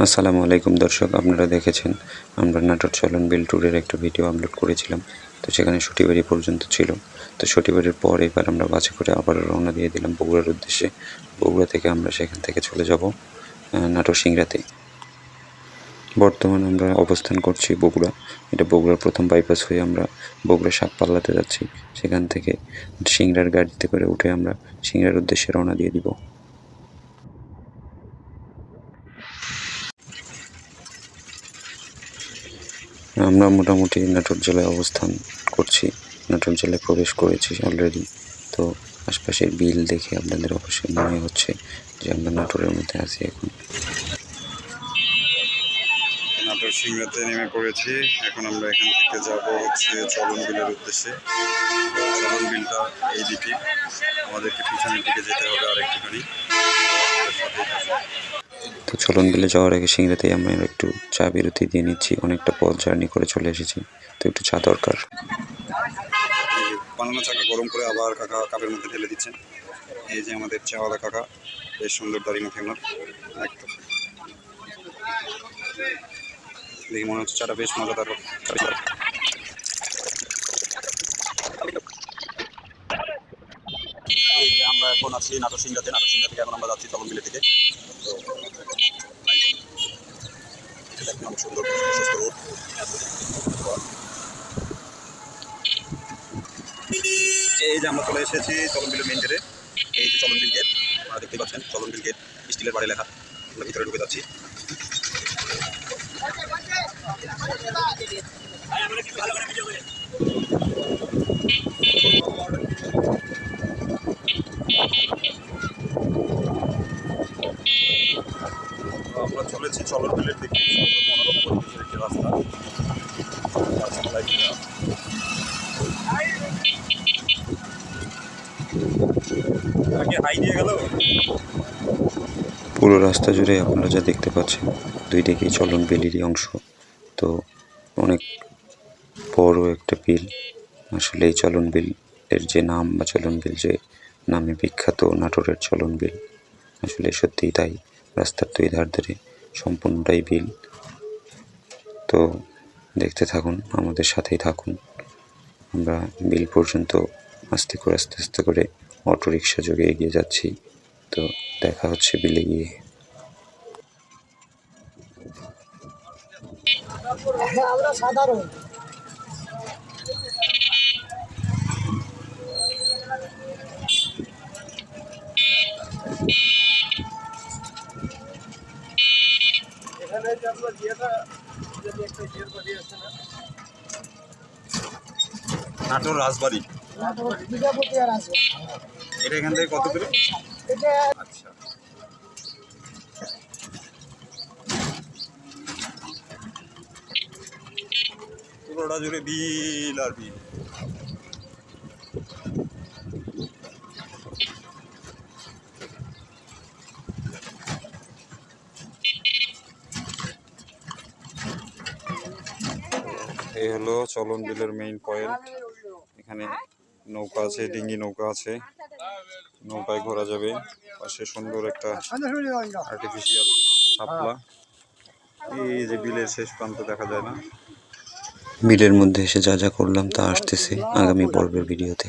আসসালামু আলাইকুম দর্শক, আপনারা দেখেছেন আমরা নাটোর চলন বিল ট্যুরের একটা ভিডিও আপলোড করেছিলাম। তো সেখানে সটিবাড়ি পর্যন্ত ছিল। তো সটিবাড়ির পর এবার আমরা বাসে করে আবার রওনা দিয়ে দিলাম বগুড়ার উদ্দেশ্যে। বগুড়া থেকে আমরা সেখান থেকে চলে যাব নাটোর সিংড়াতে। বর্তমানে আমরা অবস্থান করছি বগুড়া। এটা বগুড়ার প্রথম বাইপাস হয়ে আমরা বগুড়া শাকপাল্লাতে যাচ্ছি। সেখান থেকে সিংড়ার গাড়িতে করে উঠে আমরা সিংড়ার উদ্দেশ্যে রওনা দিয়ে দিব। আমরা মোটামুটি নাটোর জেলায় অবস্থান করছি, নাটোর জেলায় প্রবেশ করেছি অলরেডি। তো আশপাশের বিল দেখে আপনাদের অবশ্যই মনে হচ্ছে যে আমরা নাটোরের মধ্যে আছি এখন। নাটোর সিংড়াতে নেমে পড়েছি। এখন আমরা এখান থেকে যাব হচ্ছে চলন বিলের উদ্দেশ্যে। চলন বিলটা এই দিকে, আমাদেরকে পিছনের দিকে যেতে হবে আরেকটুখানি। তো চলন বিলে যাওয়ার আগে সিংড়াতেই আমরা একটু চা বিরতি দিয়ে নিচ্ছি। অনেকটা পথ জার্নি করে চলে এসেছি, তো একটু চা দরকার। বানানো চাকা গরম করে আবার কাকা কাপের মধ্যে ঢেলে দিচ্ছেন। এই যে আমাদের চাওয়ালা কাকা, বেশ সুন্দর দাড়ি মুখে ওনার একদম। দেখি মনে হচ্ছে চাটা বেশ মজাদার। আমরা এখন আছি নাটোর সিংড়াতে। নাটোর সিংড়া থেকে এখন আমরা যাচ্ছি চলন বিলের দিকে। তো অনেক সুন্দর প্রশস্ত রোড। এই যে আমরা চলে এসেছি চলন বিলের মেইন গেটে। এই যে চলন বিল গেট, আপনারা দেখতেই পাচ্ছেন চলন বিল গেট স্টিলের বাড়ি লেখা। আমরা ভিতরে ঢুকে যাচ্ছি। আমরা চলেছি চলন বিলের দিকে। মনোরম পরিবেশের একটি রাস্তা। হাই দিয়ে গেল। পুরো রাস্তা জুড়ে আপনারা যা দেখতে পাচ্ছেন, দুই দিকেই চলন বিলেরই অংশ। তো অনেক বড় একটা বিল। আসলে এই চলন বিল এর যে নাম বা চলন বিল যে নামে বিখ্যাত নাটোরের চলন বিল, আসলে সত্যিই তাই। রাস্তার দুই ধার ধরে সম্পূর্ণটাই বিল। তো দেখতে থাকুন, আমাদের সাথেই থাকুন। আমরা বিল পর্যন্ত আস্তে করে অটোরিকশা যোগে এগিয়ে যাচ্ছি। তো দেখা হচ্ছে বিলে গিয়ে। আমরা সাধারণ এখানে যে আমরা ইয়েটা যদি একটা ইয়ের বাড়ি আছে না, নাটোর রাজবাড়ি, বিজাপতি আর আছে। এটা এখান থেকে কত দূরে? এটা আচ্ছা, পুরোটা জুড়ে বিল আর বিল। এই হলো চলন বিলের মেইন পয়েন্ট। এখানে নৌকা আছে, ডিঙ্গি নৌকা আছে, নৌকায় ঘোরা যাবে। পাশে সুন্দর একটা আর্টিফিশিয়াল শাপলা। এই যে বিলের শেষ প্রান্ত দেখা যায় না। বিলের মধ্যে এসে যা যা করলাম তা আসতেছে আগামী পর্বের ভিডিওতে।